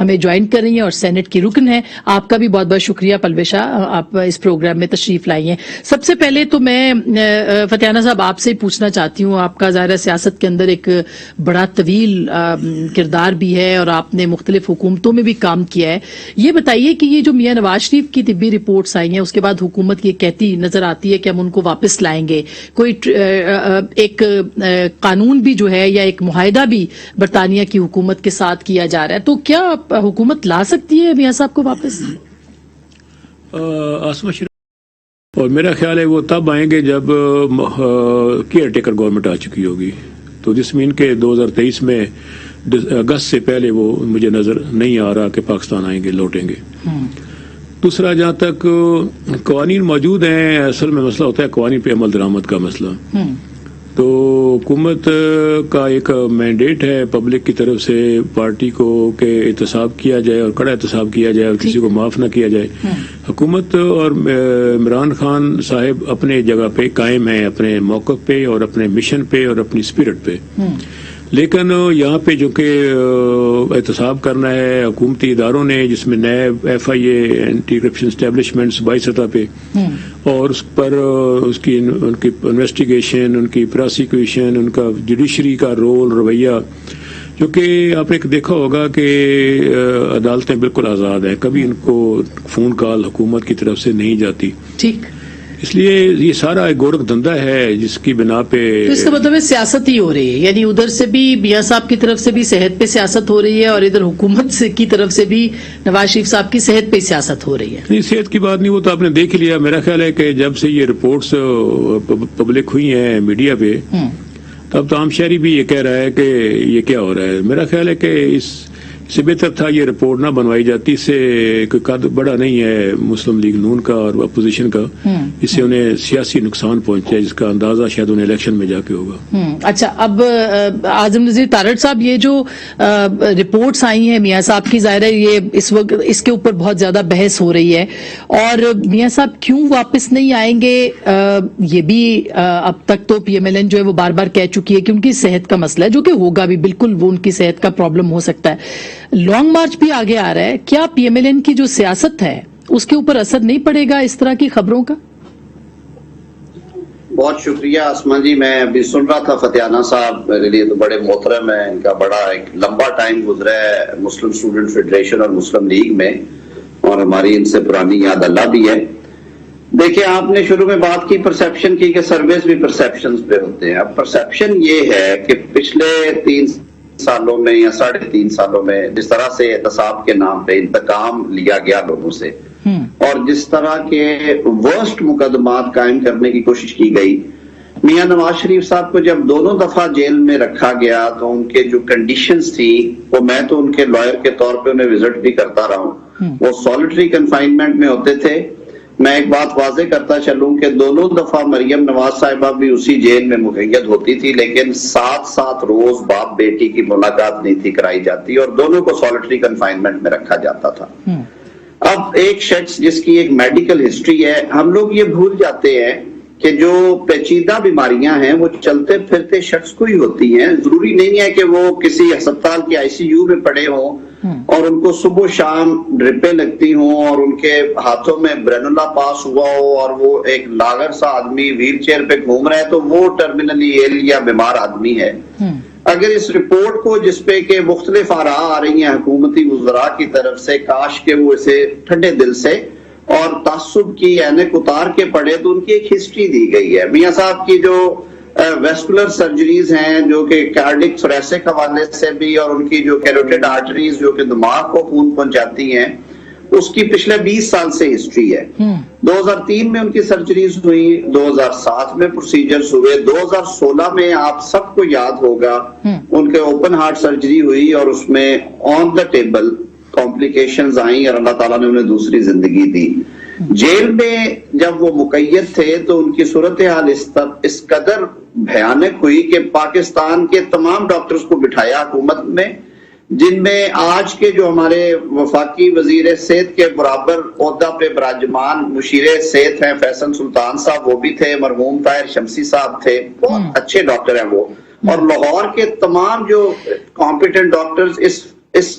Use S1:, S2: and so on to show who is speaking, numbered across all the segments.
S1: ہمیں جوائن کر رہی ہیں اور سینٹ کی رکن ہیں. آپ کا بھی بہت بہت شکریہ پلوشا, آپ اس پروگرام میں تشریف لائی ہیں. سب سے پہلے تو میں فتح نہ صاحب آپ سے پوچھنا چاہتی ہوں, آپ کا ظاہر سیاست کے اندر ایک بڑا طویل کردار بھی ہے اور آپ نے مختلف حکومتوں میں بھی کام کیا ہے. یہ بتائیے کہ یہ جو میاں نواز شریف کی طبی رپورٹس آئی ہیں, اس کے بعد حکومت یہ کہتی نظر آتی ہے کہ ہم ان کو واپس لائیں گے, کوئی ایک قانون بھی جو ہے یا ایک معاہدہ بھی برطانیہ کی حکومت کے ساتھ کیا جا رہا ہے, تو کیا حکومت لا سکتی ہے میاں صاحب کو واپس؟
S2: آسما شریف, اور میرا خیال ہے وہ تب آئیں گے جب کیئر ٹیکر گورنمنٹ آ چکی ہوگی. تو جس مین کے 2023 میں اگست سے پہلے وہ مجھے نظر نہیں آ رہا کہ پاکستان آئیں گے, لوٹیں گے. دوسرا, جہاں تک قوانین موجود ہیں, اصل میں مسئلہ ہوتا ہے قوانین پہ عمل درآمد کا مسئلہ. تو حکومت کا ایک مینڈیٹ ہے پبلک کی طرف سے پارٹی کو کہ احتساب کیا جائے اور کڑا احتساب کیا جائے اور کسی کو معاف نہ کیا جائے. حکومت اور عمران خان صاحب اپنے جگہ پہ قائم ہیں, اپنے موقف پہ اور اپنے مشن پہ اور اپنی اسپرٹ پہ. لیکن یہاں پہ جو کہ احتساب کرنا ہے حکومتی اداروں نے, جس میں NAB, FIA, anti corruption establishments بائی سطح پہ, اور اس پر ان کی انویسٹیگیشن, ان کی پراسیکیوشن, ان کا جوڈیشری کا رول, رویہ, جو کہ آپ نے دیکھا ہوگا کہ عدالتیں بالکل آزاد ہیں, کبھی ان کو فون کال حکومت کی طرف سے نہیں جاتی.
S1: ٹھیک,
S2: اس لیے یہ سارا ایک گورکھ دھندا ہے جس کی بنا پہ,
S1: تو اس کا مطلب ہے سیاست ہی ہو رہی ہے, یعنی ادھر سے بھی میاں صاحب کی طرف سے بھی صحت پہ سیاست ہو رہی ہے اور ادھر حکومت کی طرف سے بھی نواز شریف صاحب کی صحت پہ سیاست ہو رہی ہے.
S2: نہیں, صحت کی بات نہیں, وہ تو آپ نے دیکھ لیا. میرا خیال ہے کہ جب سے یہ رپورٹس پبلک ہوئی ہیں میڈیا پہ, تب تو عام شہری بھی یہ کہہ رہا ہے کہ یہ کیا ہو رہا ہے. میرا خیال ہے کہ اس سے بہتر تھا یہ رپورٹ نہ بنوائی جاتی. اس سے کوئی قد بڑا نہیں ہے مسلم لیگ نون کا اور اپوزیشن کا, اس سے انہیں سیاسی نقصان پہنچا ہے جس کا اندازہ شاید انہیں الیکشن میں جا کے ہوگا.
S1: اچھا, اب اعظم نذیر تارڑ صاحب, یہ جو رپورٹس آئی ہیں میاں صاحب کی, ظاہر ہے یہ اس وقت اس کے اوپر بہت زیادہ بحث ہو رہی ہے, اور میاں صاحب کیوں واپس نہیں آئیں گے, یہ بھی اب تک تو PMLN جو ہے وہ بار بار کہہ چکی ہے کہ ان کی صحت کا مسئلہ ہے, جو کہ ہوگا بھی, بالکل وہ ان کی صحت کا پرابلم ہو سکتا ہے. لانگ مارچ بھی آگے آ رہا ہے, کیا PMLN کی جو سیاست ہے اس کے اوپر اثر نہیں پڑے گا اس طرح کی خبروں کا؟
S3: بہت شکریہ آسما جی. میں ابھی سن رہا تھا فتح صاحب, میرے لیے تو بڑے محترم ہیں, ان کا بڑا ایک لمبا ٹائم گزرا ہے مسلم اسٹوڈنٹ فیڈریشن اور مسلم لیگ میں, اور ہماری ان سے پرانی یاد اللہ بھی ہے. دیکھیں, آپ نے شروع میں بات کی پرسیپشن کی کہ سرویز بھی پرسیپشنز پہ ہوتے ہیں. اب پرسیپشن یہ ہے کہ پچھلے 3 سالوں میں یا 3.5 سالوں میں جس طرح سے احتساب کے نام پہ انتقام لیا گیا لوگوں سے, اور جس طرح کے ورسٹ مقدمات قائم کرنے کی کوشش کی گئی, میاں نواز شریف صاحب کو جب دونوں دفعہ جیل میں رکھا گیا تو ان کے جو کنڈیشنز تھی, وہ میں تو ان کے لائر کے طور پہ انہیں وزٹ بھی کرتا رہا ہوں, وہ سالٹری کنفائنمنٹ میں ہوتے تھے. میں ایک بات واضح کرتا چلوں کہ دونوں دفعہ مریم نواز صاحبہ بھی اسی جیل میں مقید ہوتی تھی, لیکن 7 روز باپ بیٹی کی ملاقات نہیں تھی کرائی جاتی, اور دونوں کو سالٹری کنفائنمنٹ میں رکھا جاتا تھا. اب ایک شخص جس کی ایک میڈیکل ہسٹری ہے, ہم لوگ یہ بھول جاتے ہیں کہ جو پیچیدہ بیماریاں ہیں وہ چلتے پھرتے شخص کو ہی ہوتی ہیں. ضروری نہیں ہے کہ وہ کسی ہسپتال کے ICU میں پڑے ہوں اور ان کو صبح و شام ڈرپیں لگتی ہوں اور ان کے ہاتھوں میں برینولا پاس ہوا ہو اور وہ ایک لاغر سا آدمی ویل چیئر پہ گھوم رہا ہے تو وہ ٹرمینلی ایل یا بیمار آدمی ہے. اگر اس رپورٹ کو جس پہ کہ مختلف آراء آ رہی ہیں حکومتی وزراء کی طرف سے, کاش کہ وہ اسے ٹھنڈے دل سے اور تعصب کی اینک اتار کے پڑھے تو ان کی ایک ہسٹری دی گئی ہے. میاں صاحب کی جو ویسکولر سرجریز ہیں جو کہ کارڈک تھوریسک حوالے سے بھی, اور ان کی جو کیروٹیڈ آرٹریز جو کہ دماغ کو خون پہنچاتی ہیں, اس کی پچھلے 20 سال سے ہسٹری ہے. 2003 میں ان کی سرجریز ہوئی, 2007 میں پروسیجرز ہوئے, 2016 میں آپ سب کو یاد ہوگا ان کے اوپن ہارٹ سرجری ہوئی اور اس میں آن دا ٹیبل کمپلیکیشنز آئیں اور اللہ تعالیٰ نے انہیں دوسری زندگی دی. جیل میں جب وہ مقید تھے تو ان کی صورتحال اس قدر بھیانک ہوئی کہ پاکستان کے تمام ڈاکٹرز کو بٹھایا حکومت میں, جن میں آج کے جو ہمارے وفاقی وزیر صحت کے برابر عہدہ پہ براجمان مشیر صحت ہیں فیصل سلطان صاحب, وہ بھی تھے, مرحوم طاہر شمسی صاحب تھے, بہت اچھے ڈاکٹر ہیں وہ, اور لاہور کے تمام جو کمپیٹنٹ ڈاکٹرز اس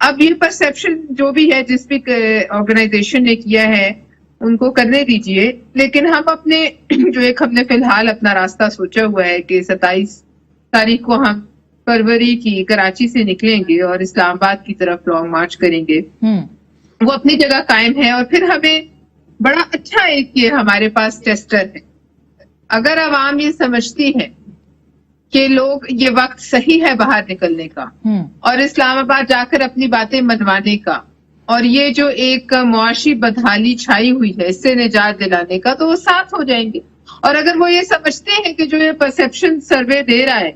S4: اب یہ پرسپشن جو بھی ہے جس بھی آرگنائزیشن نے کیا ہے ان کو کرنے دیجئے، لیکن ہم اپنے جو ایک ہم نے فی الحال اپنا راستہ سوچا ہوا ہے کہ 27 تاریخ کو ہم فروری کی کراچی سے نکلیں گے اور اسلام آباد کی طرف لانگ مارچ کریں گے. وہ اپنی جگہ قائم ہے اور پھر ہمیں بڑا اچھا ایک یہ ہمارے پاس ٹیسٹر ہے. اگر عوام یہ سمجھتی ہے کہ لوگ یہ وقت صحیح ہے باہر نکلنے کا اور اسلام آباد جا کر اپنی باتیں منوانے کا اور یہ جو ایک معاشی بدحالی چھائی ہوئی ہے اس سے نجات دلانے کا، تو وہ ساتھ ہو جائیں گے. اور اگر وہ یہ سمجھتے ہیں کہ جو یہ پرسپشن سروے دے رہا ہے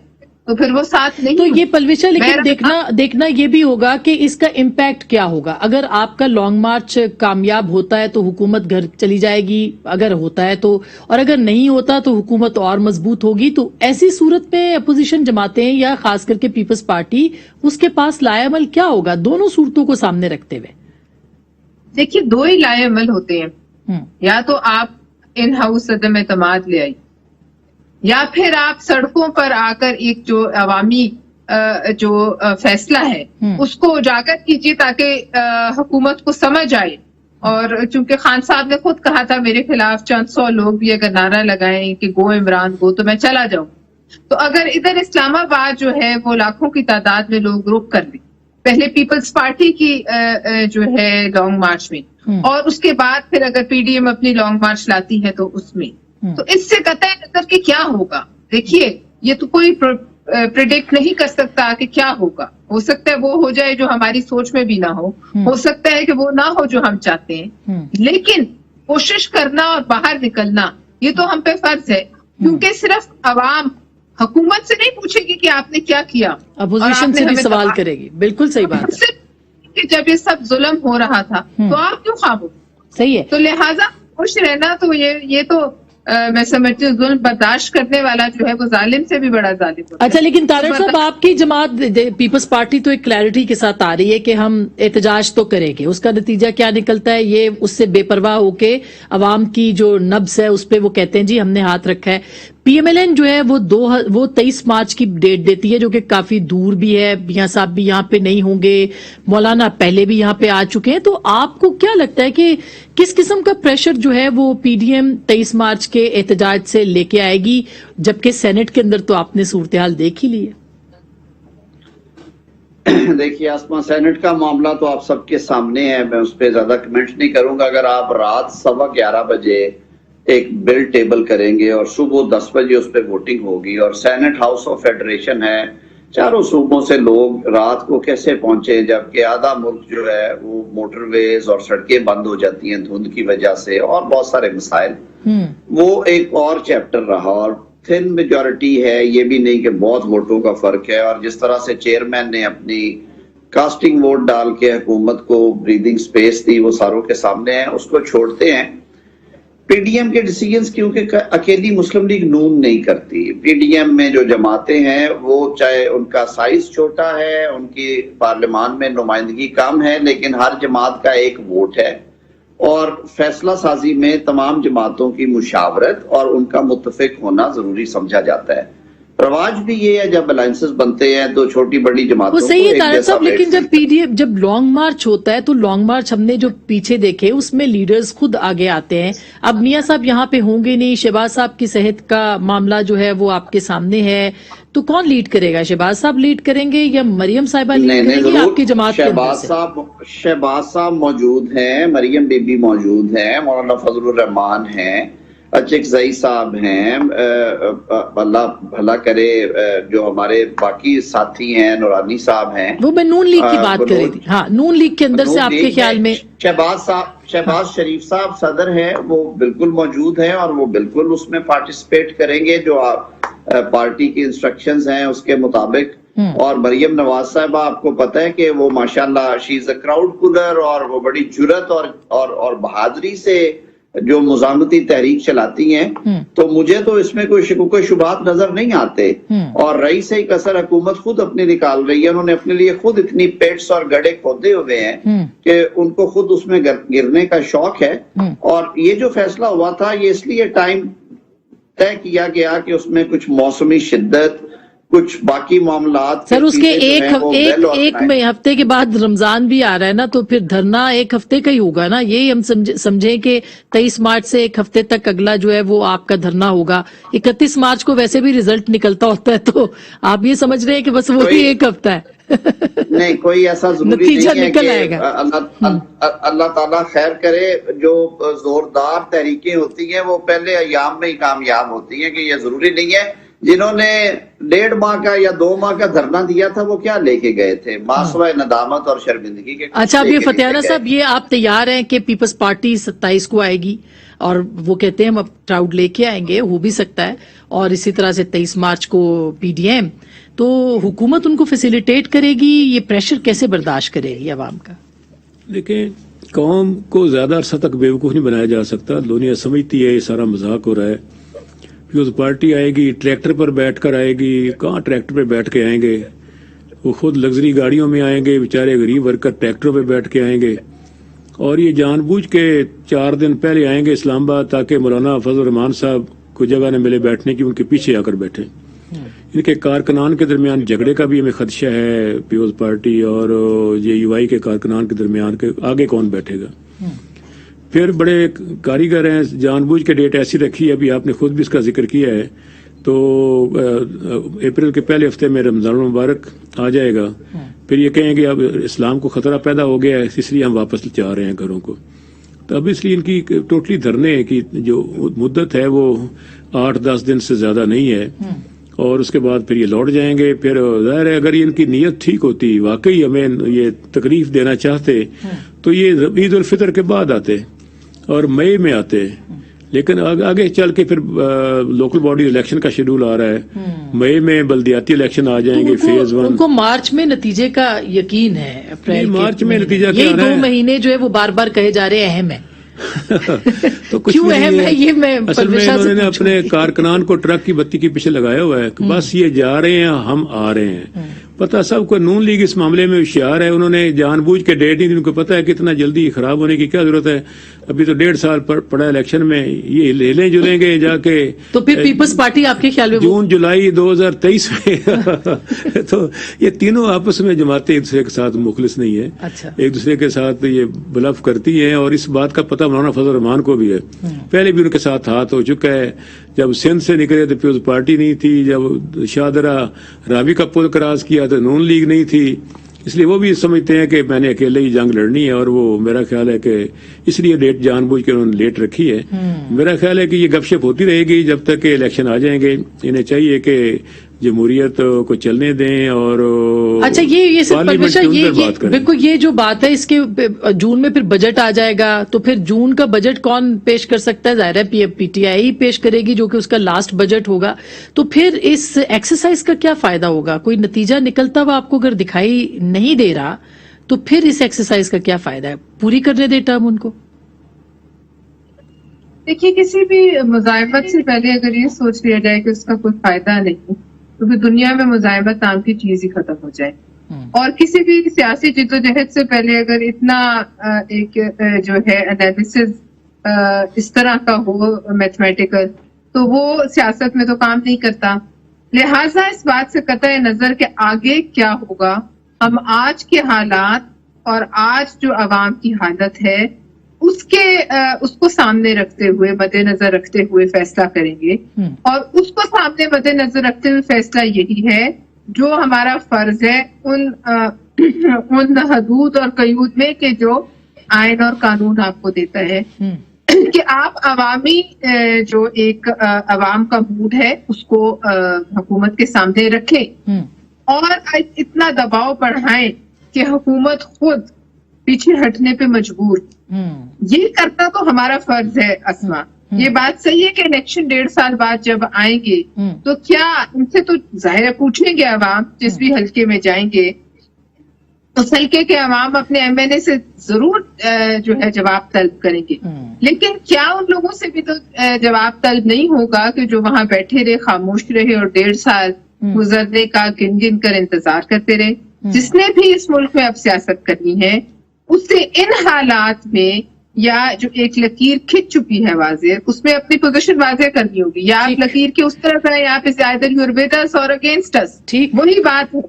S4: تو پھر وہ ساتھ نہیں.
S1: تو یہ پلوشا لیکن دیکھنا یہ بھی ہوگا کہ اس کا امپیکٹ کیا ہوگا. اگر آپ کا لانگ مارچ کامیاب ہوتا ہے تو حکومت گھر چلی جائے گی، اگر ہوتا ہے تو، اور اگر نہیں ہوتا تو حکومت اور مضبوط ہوگی. تو ایسی صورت میں اپوزیشن جماعتیں یا خاص کر کے پیپلز پارٹی، اس کے پاس لائے عمل کیا ہوگا دونوں صورتوں کو سامنے رکھتے ہوئے؟
S4: دیکھیے دو ہی لائے عمل ہوتے ہیں، یا تو آپ ان ہاؤس عدم اعتماد لے آئی، یا پھر آپ سڑکوں پر آ کر ایک جو عوامی جو فیصلہ ہے اس کو اجاگر کیجیے تاکہ حکومت کو سمجھ آئے. اور چونکہ خان صاحب نے خود کہا تھا میرے خلاف چند سو لوگ بھی اگر نعرہ لگائیں کہ گو عمران گو تو میں چلا جاؤں. تو اگر ادھر اسلام آباد جو ہے وہ لاکھوں کی تعداد میں لوگ رک کر لیں پہلے پیپلز پارٹی کی جو ہے لانگ مارچ میں، اور اس کے بعد پھر اگر پی ڈی ایم اپنی لانگ مارچ لاتی ہے تو اس میں، تو اس سے قطع نظر کہ کیا ہوگا. دیکھیے یہ تو کوئی پریڈکٹ نہیں کر سکتا کہ کیا ہوگا. ہو سکتا ہے وہ ہو جائے جو ہماری سوچ میں بھی نہ ہو سکتا ہے کہ وہ نہ ہو جو ہم چاہتے ہیں، لیکن کوشش کرنا اور باہر نکلنا یہ تو ہم پہ فرض ہے، کیونکہ صرف عوام حکومت سے نہیں پوچھے گی کہ آپ نے کیا کیا،
S1: اپوزیشن سے بھی سوال کرے گی. بالکل صحیح بات ہے
S4: کہ جب یہ سب ظلم ہو رہا تھا تو آپ کیوں خاموش؟
S1: صحیح ہے.
S4: تو لہٰذا خوش رہنا تو یہ تو میں سمجھتی ہوں ظلم برداشت کرنے والا جو ہے وہ ظالم سے بھی بڑا ظالم ہوتا ہے.
S1: اچھا لیکن طارق صاحب آپ کی جماعت پیپلز پارٹی تو ایک کلیئرٹی کے ساتھ آ رہی ہے کہ ہم احتجاج تو کریں گے، اس کا نتیجہ کیا نکلتا ہے یہ اس سے بے پرواہ ہو کے عوام کی جو نبض ہے اس پہ وہ کہتے ہیں جی ہم نے ہاتھ رکھا ہے. پی ایم ایل این جو ہے وہ 23 مارچ کی ڈیٹ دیتی ہے جو کہ کافی دور بھی ہے. میاں صاحب بھی یہاں پہ نہیں ہوں گے، مولانا پہلے بھی یہاں پہ آ چکے ہیں. تو آپ کو کیا لگتا ہے کہ کس قسم کا پریشر جو ہے وہ پی ڈی ایم 23 مارچ کے احتجاج سے لے کے آئے گی، جبکہ سینٹ کے اندر تو آپ نے صورتحال دیکھ ہی لی ہے؟
S3: دیکھیے آسما، سینٹ کا معاملہ تو آپ سب کے سامنے ہے، میں اس پہ زیادہ کمنٹ نہیں کروں گا. اگر آپ رات 11:15 بجے ایک بل ٹیبل کریں گے اور صبح 10 بجے اس پہ ووٹنگ ہوگی، اور سینٹ ہاؤس آف فیڈریشن ہے، چاروں صوبوں سے لوگ رات کو کیسے پہنچے جبکہ آدھا ملک جو ہے وہ موٹر ویز اور سڑکیں بند ہو جاتی ہیں دھند کی وجہ سے اور بہت سارے مسائل، وہ ایک اور چیپٹر رہا. اور تھن میجورٹی ہے، یہ بھی نہیں کہ بہت ووٹوں کا فرق ہے. اور جس طرح سے چیئرمین نے اپنی کاسٹنگ ووٹ ڈال کے حکومت کو بریدنگ سپیس دی وہ ساروں کے سامنے ہے، اس کو چھوڑتے ہیں. پی ڈی ایم کے ڈیسیجنز کیونکہ اکیلی مسلم لیگ نون نہیں کرتی. پی ڈی ایم میں جو جماعتیں ہیں وہ چاہے ان کا سائز چھوٹا ہے، ان کی پارلیمان میں نمائندگی کم ہے، لیکن ہر جماعت کا ایک ووٹ ہے، اور فیصلہ سازی میں تمام جماعتوں کی مشاورت اور ان کا متفق ہونا ضروری سمجھا جاتا ہے. رواج بھی یہ ہے جب الائنسز بنتے ہیں تو چھوٹی بڑی جماعتوں
S1: وہ صحیح ہے طارق صاحب، لیکن جب پی ڈی ایم جب لانگ مارچ ہوتا ہے تو لانگ مارچ ہم نے جو پیچھے دیکھے اس میں لیڈرز خود آگے آتے ہیں. اب میاں صاحب یہاں پہ ہوں گے نہیں، شہباز صاحب کی صحت کا معاملہ جو ہے وہ آپ کے سامنے ہے، تو کون لیڈ کرے گا؟ شہباز صاحب لیڈ کریں گے یا مریم صاحبہ لیڈ کریں گی آپ کی جماعت کے اندر سے؟
S3: شہباز صاحب موجود ہیں، مریم بی بی موجود ہیں، مولانا فضل الرحمان ہیں، اچکزئی صاحب ہیں، اللہ بھلا کرے جو ہمارے باقی ساتھی ہیں، نورانی صاحب ہیں.
S1: وہ میں نون لیگ کی بات کر رہی تھی. ہاں نون لیگ کے اندر سے آپ کے خیال میں
S3: شہباز شریف صاحب صدر ہیں، وہ بالکل موجود ہیں اور وہ بالکل اس میں پارٹیسپیٹ کریں گے جو پارٹی کی انسٹرکشنز ہیں اس کے مطابق. اور مریم نواز صاحبہ آپ کو پتہ ہے کہ وہ ماشاءاللہ شی از اے کراؤڈ پولر، اور وہ بڑی جرت اور بہادری سے جو مزاحمتی تحریک چلاتی ہیں. تو مجھے تو اس میں کوئی شکوک و شبہات نظر نہیں آتے. اور رئیس کثر حکومت خود اپنی نکال رہی ہے، انہوں نے اپنے لیے خود اتنی پیٹس اور گڑھے کھودے ہوئے ہیں کہ ان کو خود اس میں گرنے کا شوق ہے. اور یہ جو فیصلہ ہوا تھا یہ اس لیے ٹائم طے کیا گیا کہ اس میں کچھ موسمی شدت کچھ باقی معاملات
S1: سر اس کے
S3: چیزیں جو ہیں وہ
S1: ایک ہفتے کے بعد رمضان بھی آ رہا ہے نا، تو پھر دھرنا ایک ہفتے کا ہی ہوگا نا، یہی ہم سمجھیں کہ 23 مارچ سے ایک ہفتے تک اگلا جو ہے وہ آپ کا دھرنا ہوگا. 31 مارچ کو ویسے بھی رزلٹ نکلتا ہوتا ہے، تو آپ یہ سمجھ رہے ہیں کہ بس وہی ایک ہفتہ ہے.
S3: نہیں، کوئی ایسا ضروری
S1: نتیجہ
S3: نہیں
S1: نکل
S3: ہے
S1: آئے
S3: کہ
S1: گا.
S3: اللہ تعالیٰ خیر کرے. جو زوردار تحریکیں ہوتی ہیں وہ پہلے ایام میں ہی کامیاب ہوتی ہیں، کہ یہ ضروری نہیں ہے. جنہوں نے 1.5 ماہ کا یا 2 ماہ کا دھرنا دیا تھا وہ کیا لے کے گئے تھے؟ ماسوائے ندامت اور شرمندگی کے.
S1: اچھا، اب یہ فتیانہ صاحب، یہ آپ تیار ہیں کہ پیپلز پارٹی 27 کو آئے گی اور وہ کہتے ہیں ہم اب کراؤڈ لے کے آئیں گے، ہو بھی سکتا ہے، اور اسی طرح سے 23 مارچ کو پی ڈی ایم، تو حکومت ان کو فیسیلیٹیٹ کرے گی؟ یہ پریشر کیسے برداشت کرے گی عوام کا؟
S2: دیکھیں، قوم کو زیادہ عرصہ تک بیوقوف نہیں بنایا جا سکتا. دنیا سمجھتی ہے یہ سارا مذاق ہو رہا ہے. پیپلز پارٹی آئے گی، ٹریکٹر پر بیٹھ کر آئے گی. کہاں ٹریکٹر پہ بیٹھ کے آئیں گے؟ وہ خود لگژری گاڑیوں میں آئیں گے، بیچارے غریب ورکر ٹریکٹروں پہ بیٹھ کے آئیں گے. اور یہ جان بوجھ کے 4 دن پہلے آئیں گے اسلام آباد، تاکہ مولانا فضل الرحمان صاحب کو جگہ نہ ملے بیٹھنے کی، ان کے پیچھے آ کر بیٹھے. ان کے کارکنان کے درمیان جھگڑے کا بھی ہمیں خدشہ ہے. پیپلز پارٹی اور جے یو آئی کے کارکنان کے درمیان کے آگے کون بیٹھے گا؟ پھر بڑے کاریگر ہیں، جان بوجھ کے ڈیٹ ایسی رکھی ہے، ابھی آپ نے خود بھی اس کا ذکر کیا ہے، تو اپریل کے پہلے ہفتے میں رمضان المبارک آ جائے گا. پھر یہ کہیں گے اب اسلام کو خطرہ پیدا ہو گیا ہے، اس لیے ہم واپس چاہ رہے ہیں گھروں کو. تو اب اس لیے ان کی ٹوٹلی دھرنے کی جو مدت ہے وہ 8-10 دن سے زیادہ نہیں ہے، اور اس کے بعد پھر یہ لوٹ جائیں گے. پھر ظاہر ہے اگر ان کی نیت ٹھیک ہوتی، واقعی ہمیں یہ تکلیف دینا چاہتے، تو یہ عید الفطر کے بعد آتے اور مئی میں آتے. لیکن آگے چل کے پھر لوکل باڈی الیکشن کا شیڈول آ رہا ہے، مئی میں بلدیاتی الیکشن آ جائیں گے، فیز 1.
S1: ان کو مارچ میں نتیجے کا یقین ہے، اپریل
S2: مارچ میں نتیجہ
S1: یہ 2 مہینے جو ہے وہ بار بار کہے جا رہے ہیں اہم ہے.
S2: تو کچھ
S1: کیوں اہم ہے یہ میں
S2: اصل میں انہوں نے اپنے کارکنان کو ٹرک کی بتی کے پیچھے لگایا ہوا ہے کہ بس یہ جا رہے ہیں، ہم آ رہے ہیں. پتہ سب کو نون لیگ اس معاملے میں ہوشیار ہے. انہوں نے جان بوجھ کے ڈیٹ نہیں دی. ان کو پتہ ہے کہ اتنا جلدی خراب ہونے کی کیا ضرورت ہے. ابھی تو 1.5 سال پڑا الیکشن میں، یہ لے جلیں گے جا کے.
S1: تو پھر پیپلز پارٹی آپ کے خیال میں
S2: جون جولائی 2023 میں تو یہ تینوں آپس میں جماعتیں ایک دوسرے کے ساتھ مخلص نہیں ہے.
S1: اچھا.
S2: ایک دوسرے کے ساتھ یہ بلف کرتی ہیں، اور اس بات کا پتہ مولانا فضل الرحمان کو بھی ہے. پہلے بھی ان کے ساتھ ہاتھ ہو چکا ہے. جب سندھ سے نکلے تو پیپلز پارٹی نہیں تھی، جب شاہدرہ راوی کا پل کراس کیا تو نون لیگ نہیں تھی. اس لیے وہ بھی سمجھتے ہیں کہ میں نے اکیلے ہی جنگ لڑنی ہے، اور وہ میرا خیال ہے کہ اس لیے ڈیٹ جان بوجھ کے انہوں نے لیٹ رکھی ہے. میرا خیال ہے کہ یہ گپ شپ ہوتی رہے گی جب تک کہ الیکشن آ جائیں گے. انہیں چاہیے کہ جمہوریت کو چلنے دیں اور
S1: اچھا یہ
S2: پارلیمنٹ کے اندر بات کریں.
S1: بالکل یہ جو بات ہے اس کے جون میں پھر بجٹ آ جائے گا، تو پھر جون کا بجٹ کون پیش کر سکتا ہے؟ ظاہر ہے پی ٹی آئی پیش کرے گی جو کہ اس کا لاسٹ بجٹ ہوگا. تو پھر اس ایکسرسائز کا کیا فائدہ ہوگا؟ کوئی نتیجہ نکلتا ہوا آپ کو اگر دکھائی نہیں دے رہا تو پھر اس ایکسرسائز کا کیا فائدہ ہے؟ پوری کرنے دے ٹرم ان کو.
S4: دیکھیے، کسی بھی مزاحمت سے پہلے اگر یہ سوچ لیا جائے کہ اس کا کوئی فائدہ نہیں، تو پھر دنیا میں مزاحمت نام کی چیز ہی ختم ہو جائے. اور کسی بھی سیاسی جدوجہد سے پہلے اگر اتنا ایک جو ہے انالیسز اس طرح کا ہو میتھمیٹیکل، تو وہ سیاست میں تو کام نہیں کرتا. لہٰذا اس بات سے قطع نظر کہ آگے کیا ہوگا، ہم آج کے حالات اور آج جو عوام کی حالت ہے اس کو سامنے رکھتے ہوئے، مد نظر رکھتے ہوئے فیصلہ کریں گے. اور اس کو سامنے مد نظر رکھتے ہوئے فیصلہ یہی ہے جو ہمارا فرض ہے ان حدود اور قیود میں کہ جو آئین اور قانون آپ کو دیتا ہے، کہ آپ عوامی جو ایک عوام کا موڈ ہے اس کو حکومت کے سامنے رکھیں اور اتنا دباؤ بڑھائیں کہ حکومت خود پیچھے ہٹنے پہ مجبور. یہ کرنا تو ہمارا فرض ہے. اسما یہ بات صحیح ہے کہ الیکشن 1.5 سال بعد جب آئیں گے تو کیا ان سے تو ظاہر پوچھیں گے عوام، جس بھی حلقے میں جائیں گے اس حلقے کے عوام اپنے ایم این اے سے ضرور جو ہے جواب طلب کریں گے. لیکن کیا ان لوگوں سے بھی تو جواب طلب نہیں ہوگا کہ جو وہاں بیٹھے رہے، خاموش رہے اور 1.5 سال گزرنے کا گن گن کر انتظار کرتے رہے؟ جس نے بھی اس ملک میں اب سیاست کرنی ہے اس سے ان حالات میں یا جو ایک لکیر کھنچ چکی ہے واضح، اس میں اپنی پوزیشن واضح کرنی ہوگی، یا آپ لکیر کے اس طرف ہے یا آپ either you're with us or against us،
S1: ٹھیک
S4: وہی بات ہے۔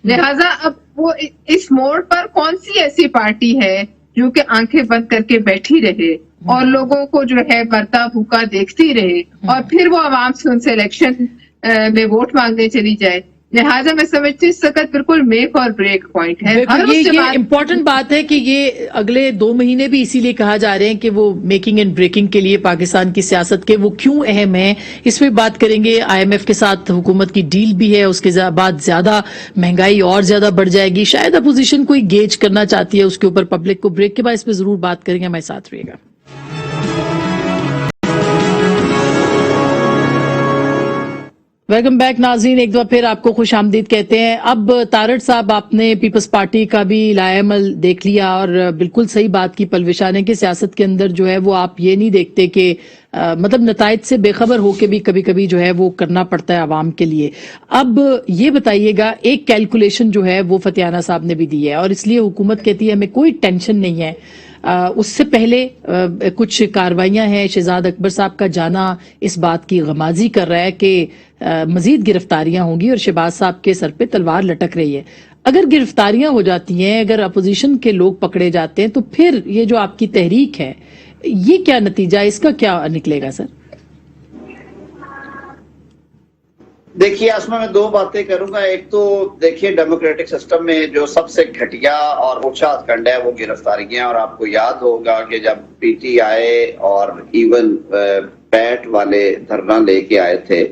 S4: لہٰذا اب وہ اس موڑ پر کون سی ایسی پارٹی ہے جو کہ آنکھیں بند کر کے بیٹھی رہے اور لوگوں کو جو ہے مرتا بھوکا دیکھتی رہے اور پھر وہ عوام سے ان سے الیکشن میں ووٹ مانگنے چلی جائے۔ لہٰذا میں سمجھتی ہوں اس وقت بالکل میک اور بریک پوائنٹ ہے۔
S1: بالکل یہ امپورٹنٹ بات ہے کہ یہ اگلے 2 مہینے بھی اسی لیے کہا جا رہے ہیں کہ وہ میکنگ اینڈ بریکنگ کے لیے پاکستان کی سیاست کے وہ کیوں اہم ہیں، اس میں بات کریں گے۔ IMF کے ساتھ حکومت کی ڈیل بھی ہے، اس کے بعد زیادہ مہنگائی اور زیادہ بڑھ جائے گی، شاید اپوزیشن کوئی گیج کرنا چاہتی ہے اس کے اوپر پبلک کو۔ بریک کے بعد اس پہ ضرور بات کریں گے، ہمارے ساتھ رہیے گا۔ ویلکم بیک ناظرین، ایک دفعہ پھر آپ کو خوش آمدید کہتے ہیں۔ اب تارڑ صاحب، آپ نے پیپلز پارٹی کا بھی لائے عمل دیکھ لیا اور بالکل صحیح بات کی پلوشا نے کہ سیاست کے اندر جو ہے وہ آپ یہ نہیں دیکھتے کہ مطلب نتائج سے بے خبر ہو کے بھی کبھی کبھی جو ہے وہ کرنا پڑتا ہے عوام کے لیے۔ اب یہ بتائیے گا، ایک کیلکولیشن جو ہے وہ فتیانہ صاحب نے بھی دی ہے اور اس لیے حکومت کہتی ہے ہمیں کوئی ٹینشن نہیں ہے۔ اس سے پہلے کچھ کاروائیاں ہیں، شہزاد اکبر صاحب کا جانا اس بات کی غمازی کر رہا ہے کہ مزید گرفتاریاں ہوں گی اور شہباز صاحب کے سر پہ تلوار لٹک رہی ہے۔ اگر گرفتاریاں ہو جاتی ہیں، اگر اپوزیشن کے لوگ پکڑے جاتے ہیں، تو پھر یہ جو آپ کی تحریک ہے یہ کیا نتیجہ، اس کا کیا نکلے گا سر؟
S3: دیکھیے آسما، میں 2 باتیں کروں گا۔ ایک تو دیکھیے ڈیموکریٹک سسٹم میں جو سب سے گھٹیا اور اونچا کنڈ ہے وہ گرفتاریاں، اور آپ کو یاد ہوگا کہ جب PTI اور ایون پیٹ والے دھرنا لے کے آئے تھے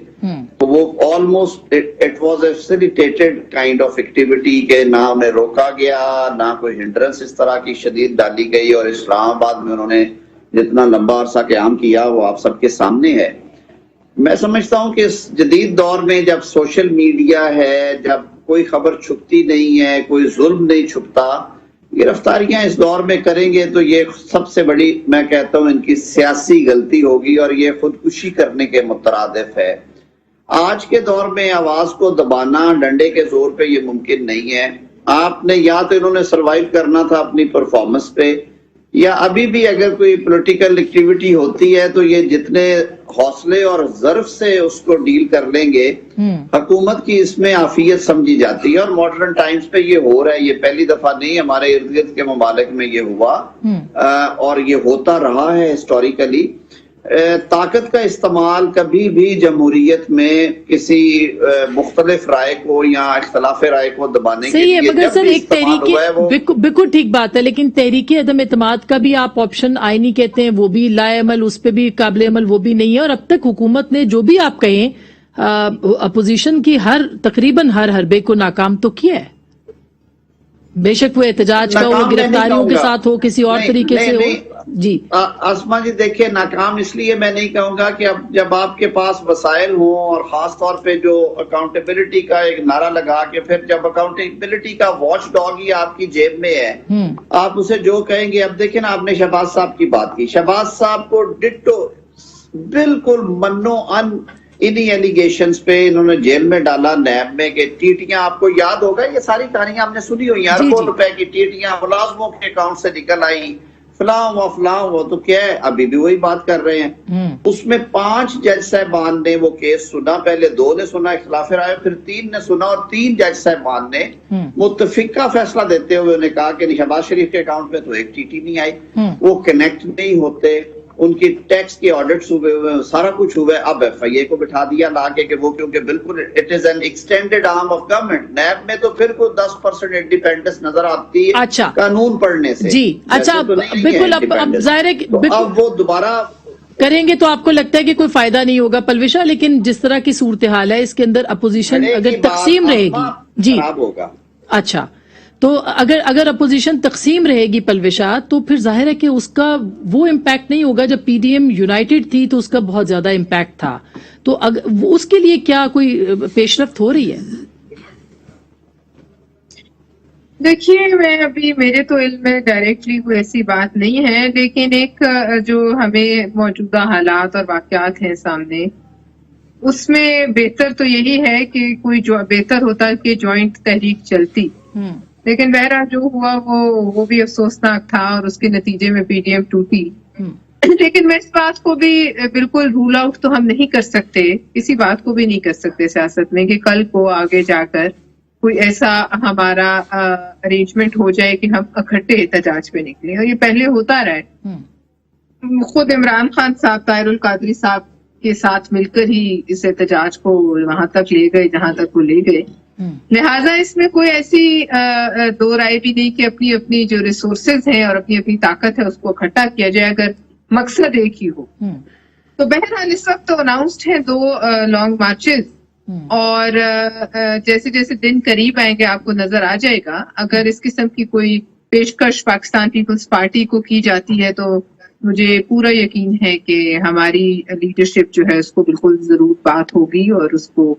S3: تو وہ almost it was a facilitated kind of activity کہ نہ انہیں روکا گیا، نہ کوئی ہنڈرنس اس طرح کی شدید ڈالی گئی، اور اسلام آباد میں انہوں نے جتنا لمبا عرصہ قیام کیا وہ آپ سب کے سامنے ہے۔ میں سمجھتا ہوں کہ اس جدید دور میں جب سوشل میڈیا ہے، جب کوئی خبر چھپتی نہیں ہے، کوئی ظلم نہیں چھپتا، گرفتاریاں اس دور میں کریں گے تو یہ سب سے بڑی، میں کہتا ہوں، ان کی سیاسی غلطی ہوگی اور یہ خودکشی کرنے کے مترادف ہے۔ آج کے دور میں آواز کو دبانا ڈنڈے کے زور پہ یہ ممکن نہیں ہے۔ آپ نے یا تو انہوں نے سروائیو کرنا تھا اپنی پرفارمنس پہ، یا ابھی بھی اگر کوئی پولیٹیکل ایکٹیویٹی ہوتی ہے تو یہ جتنے حوصلے اور ظرف سے اس کو ڈیل کر لیں گے، حکومت کی اس میں عافیت سمجھی جاتی ہے، اور ماڈرن ٹائمز پہ یہ ہو رہا ہے۔ یہ پہلی دفعہ نہیں، ہمارے ارد گرد کے ممالک میں یہ ہوا اور یہ ہوتا رہا ہے ہسٹوریکلی۔ طاقت کا استعمال کبھی بھی جمہوریت میں کسی مختلف رائے کو یا اختلاف رائے کو دبانے کے لیے
S1: مگر سر ایک تحریک، بالکل ٹھیک بات ہے، لیکن تحریک عدم اعتماد کا بھی آپ آپشن آئینی کہتے ہیں، وہ بھی لائے عمل، اس پہ بھی قابل عمل وہ بھی نہیں ہے۔ اور اب تک حکومت نے جو بھی آپ کہیں اپوزیشن کی تقریباً ہر حربے کو ناکام تو کیا ہے، بے شک وہ احتجاج کا ہو، گرفتاریوں کے ساتھ ہو، کسی اور طریقے سے ہو۔ جی
S3: آسما جی، دیکھیں ناکام اس لیے میں نہیں کہوں گا کہ اب جب آپ کے پاس وسائل ہوں، اور خاص طور پہ جو اکاؤنٹیبلٹی کا ایک نعرہ لگا کے پھر جب اکاؤنٹیبلٹی کا واچ ڈاگ ہی آپ کی جیب میں ہے، آپ اسے جو کہیں گے۔ اب دیکھیں نا، آپ نے شہباز صاحب کی بات کی، شہباز صاحب کو ڈٹو بالکل منو انہی ایلیگیشنز پہ انہوں نے جیل میں ڈالا، نیب میں، کہ ٹیٹیاں، آپ کو یاد ہوگا یہ ساری کہانیاں ہم نے سنی ہوئی ہیں، اربوں روپے کی ٹیٹیاں ملازموں کے اکاؤنٹ سے نکل آئی، فلاں وہ تو کیا ہے، ابھی بھی وہی بات کر رہے ہیں۔ اس میں 5 جج صاحبان نے وہ کیس سنا، پہلے 2 نے سنا اختلاف رائے، پھر 3 نے سنا، اور 3 جج صاحبان نے متفقہ فیصلہ دیتے ہوئے انہیں کہا کہ شہباز شریف کے اکاؤنٹ میں تو ایک ٹیٹی نہیں آئی، وہ کنیکٹ نہیں ہوتے، ان کی ٹیکس کے آڈٹس ہوئے ہوئے، سارا کچھ ہوا ہے۔ اب FIA کو بٹھا دیا لا کے کہ وہ کیونکہ بالکل it is an extended arm of government. NAB میں تو پھر کوئی 10% انڈیپینڈنس نظر آتی ہے قانون پڑھنے سے۔
S1: جی اچھا، بالکل اب ظاہر ہے
S3: اب وہ دوبارہ
S1: کریں گے تو آپ کو لگتا ہے کہ کوئی فائدہ نہیں ہوگا پلوشا، لیکن جس طرح کی صورتحال ہے اس کے اندر اپوزیشن اگر تقسیم رہے گی، جی
S3: ہوگا۔
S1: اچھا، تو اگر اپوزیشن تقسیم رہے گی پلوشا، تو پھر ظاہر ہے کہ اس کا وہ امپیکٹ نہیں ہوگا۔ جب PDM یونائٹڈ تھی تو اس کا بہت زیادہ امپیکٹ تھا، تو اس کے لیے کیا کوئی پیش رفت ہو رہی ہے؟
S4: دیکھیے، میں ابھی میرے تو علم میں ڈائریکٹلی کوئی ایسی بات نہیں ہے، لیکن ایک جو ہمیں موجودہ حالات اور واقعات ہیں سامنے، اس میں بہتر تو یہی ہے کہ کوئی جو بہتر ہوتا کہ جوائنٹ تحریک چلتی، لیکن بہرحال جو ہوا وہ بھی افسوسناک تھا اور اس کے نتیجے میں پی ڈی ایم ٹوٹی. لیکن میں اس بات کو بھی بالکل رول آؤٹ تو ہم نہیں کر سکتے, کسی بات کو بھی نہیں کر سکتے سیاست میں, کہ کل کو آگے جا کر کوئی ایسا ہمارا ارینجمنٹ ہو جائے کہ ہم اکٹھے احتجاج پہ نکلیں. اور یہ پہلے ہوتا رہا ہے, خود عمران خان صاحب طاہر القادری صاحب کے ساتھ مل کر ہی اس احتجاج کو وہاں تک لے گئے جہاں تک وہ لے گئے. لہٰذا اس میں کوئی ایسی دو رائے بھی نہیں کہ اپنی اپنی جو ریسورسز ہیں اور اپنی اپنی طاقت ہے اس کو اکٹھا کیا جائے اگر مقصد ایک ہی ہو. تو بہرحال اس وقت تو اناؤنسڈ ہیں 2 لانگ مارچز, اور جیسے جیسے دن قریب آئیں گے آپ کو نظر آ جائے گا. اگر اس قسم کی کوئی پیشکش پاکستان پیپلز پارٹی کو کی جاتی ہے تو مجھے پورا یقین ہے کہ ہماری لیڈرشپ جو ہے اس کو بالکل ضرور بات ہوگی اور اس کو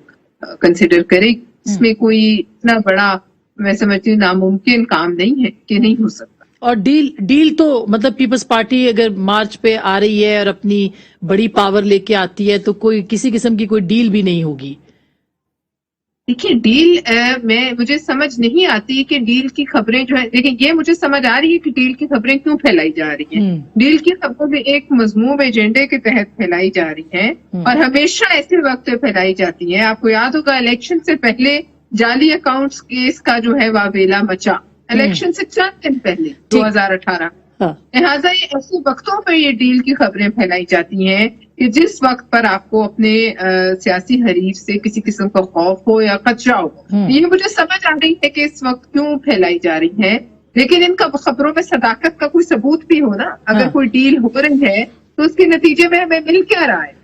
S4: کنسیڈر کرے گی. اس میں کوئی اتنا بڑا میں سمجھتی ہوں ناممکن کام نہیں ہے کہ نہیں ہو سکتا.
S1: اور ڈیل تو مطلب پیپلز پارٹی اگر مارچ پہ آ رہی ہے اور اپنی بڑی پاور لے کے آتی ہے تو کوئی کسی قسم کی کوئی ڈیل بھی نہیں ہوگی.
S4: دیکھیے ڈیل مجھے سمجھ نہیں آتی کہ ڈیل کی خبریں جو ہے, دیکھیں یہ مجھے سمجھ آ رہی ہے کہ ڈیل کی خبریں کیوں پھیلائی جا رہی ہیں. ڈیل کی خبریں بھی ایک مضموم ایجنڈے کے تحت پھیلائی جا رہی ہیں اور ہمیشہ ایسے وقت پہ پھیلائی جاتی ہیں. آپ کو یاد ہوگا الیکشن سے پہلے جعلی اکاؤنٹس کیس کا جو ہے واویلا مچا, الیکشن سے چند دن پہلے 2018. لہٰذا یہ ایسے وقتوں پہ یہ ڈیل کی خبریں پھیلائی جاتی ہیں کہ جس وقت پر آپ کو اپنے سیاسی حریف سے کسی قسم کا خوف ہو یا خدشہ ہو. یہ مجھے سمجھ آ رہی ہے کہ اس وقت کیوں پھیلائی جا رہی ہیں, لیکن ان کا خبروں میں صداقت کا کوئی ثبوت بھی ہو نا. اگر کوئی ڈیل ہو رہی ہے تو اس کے نتیجے میں ہمیں مل کیا رہا ہے.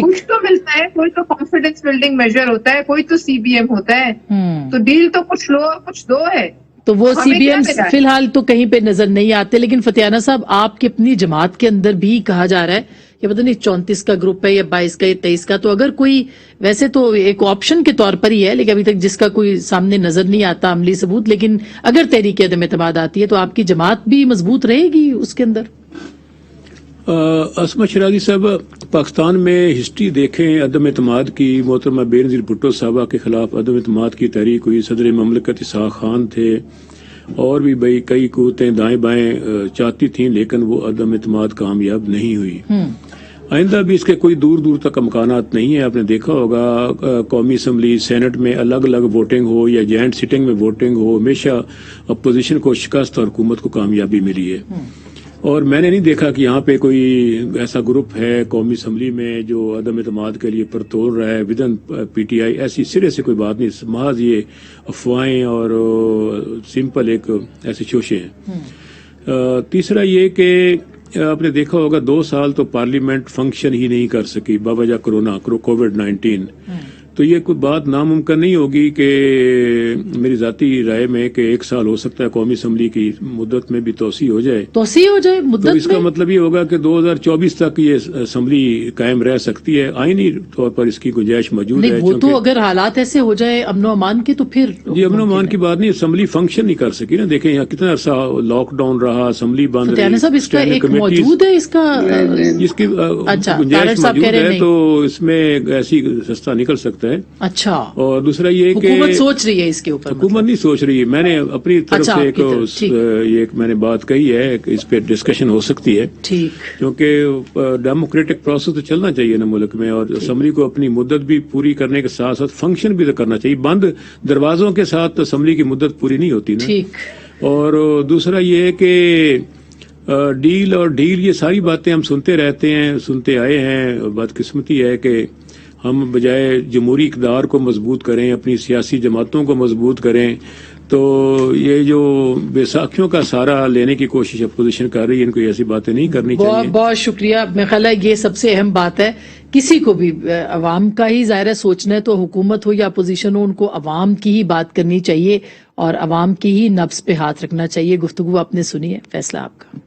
S4: کچھ تو ملتا ہے, کوئی تو کانفیڈنس بلڈنگ میجر ہوتا ہے, کوئی تو سی بی ایم ہوتا ہے. تو ڈیل تو کچھ لو کچھ دو ہے.
S1: تو وہ سی بی ایم فی الحال تو کہیں پہ نظر نہیں آتے. لیکن فتیانہ صاحب آپ کی اپنی جماعت کے اندر بھی کہا جا رہا ہے کہ پتہ نہیں 34 کا گروپ ہے یا 22 کا یا 23 کا, تو اگر کوئی ویسے تو ایک آپشن کے طور پر ہی ہے لیکن ابھی تک جس کا کوئی سامنے نظر نہیں آتا عملی ثبوت, لیکن اگر تحریک عدم اعتماد آتی ہے تو آپ کی جماعت بھی مضبوط رہے گی اس کے اندر.
S2: عصمت شرازی صاحب, پاکستان میں ہسٹری دیکھیں عدم اعتماد کی. محترمہ بینظیر بھٹو صاحبہ کے خلاف عدم اعتماد کی تحریک ہوئی, صدر مملکت اسحاق خان تھے, اور بھی بھائی کئی قوتیں دائیں بائیں چاہتی تھیں لیکن وہ عدم اعتماد کامیاب نہیں ہوئی. آئندہ بھی اس کے کوئی دور دور تک امکانات نہیں ہیں. آپ نے دیکھا ہوگا قومی اسمبلی سینٹ میں الگ الگ ووٹنگ ہو یا جوائنٹ سٹنگ میں ووٹنگ ہو, ہمیشہ اپوزیشن کو شکست اور حکومت کو کامیابی ملی ہے. اور میں نے نہیں دیکھا کہ یہاں پہ کوئی ایسا گروپ ہے قومی اسمبلی میں جو عدم اعتماد کے لیے پرتول رہا ہے ودن پی ٹی آئی. ایسی سرے سے کوئی بات نہیں, محض یہ افواہیں اور سمپل ایک ایسے شوشے ہیں. تیسرا یہ کہ آپ نے دیکھا ہوگا 2 سال تو پارلیمنٹ فنکشن ہی نہیں کر سکی بوجہ کووڈ-19. تو یہ کوئی بات ناممکن نہیں ہوگی کہ میری ذاتی رائے میں کہ 1 سال ہو سکتا ہے قومی اسمبلی کی مدت میں بھی توسیع ہو جائے
S1: مدت.
S2: تو اس کا مطلب یہ ہوگا کہ 2024 تک یہ اسمبلی قائم رہ سکتی ہے. آئینی طور پر اس کی گنجائش موجود ہے.
S1: وہ تو اگر حالات ایسے ہو جائے امن و امان کے تو پھر
S2: جی امن و امان کی بات نہیں, اسمبلی فنکشن نہیں کر سکی نا. دیکھیں یہاں کتنا عرصہ لاک ڈاؤن رہا, اسمبلی بند رہی.
S1: صاحب اس کا ایک موجود ہے اس کا
S2: جس کی گنجائش موجود ہے تو اس میں ایسی سستا نکل سکتا ہے.
S1: اچھا.
S2: اور دوسرا یہ کہ
S1: حکومت سوچ رہی ہے اس کے اوپر.
S2: حکومت نہیں سوچ رہی ہے, میں نے اپنی طرف سے یہ میں نے بات کہی ہے کہ اس پہ ڈسکشن ہو سکتی ہے. کیونکہ ڈیموکریٹک پروسیس تو چلنا چاہیے نا ملک میں, اور اسمبلی کو اپنی مدت بھی پوری کرنے کے ساتھ ساتھ فنکشن بھی تو کرنا چاہیے. بند دروازوں کے ساتھ اسمبلی کی مدت پوری نہیں ہوتی نا. اور دوسرا یہ ہے کہ ڈیل یہ ساری باتیں ہم سنتے رہتے ہیں, سنتے آئے ہیں. بدقسمتی ہے کہ ہم بجائے جمہوری اقدار کو مضبوط کریں, اپنی سیاسی جماعتوں کو مضبوط کریں, تو یہ جو بیساکھیوں کا سہارا لینے کی کوشش اپوزیشن کر رہی ہے, ان کو ایسی باتیں نہیں کرنی چاہیے.
S1: بہت بہت شکریہ. میرا خیال ہے یہ سب سے اہم بات ہے. کسی کو بھی عوام کا ہی ظاہر ہے سوچنا ہے, تو حکومت ہو یا اپوزیشن ہو ان کو عوام کی ہی بات کرنی چاہیے اور عوام کی ہی نبض پہ ہاتھ رکھنا چاہیے. گفتگو آپ نے سنی ہے, فیصلہ آپ کا.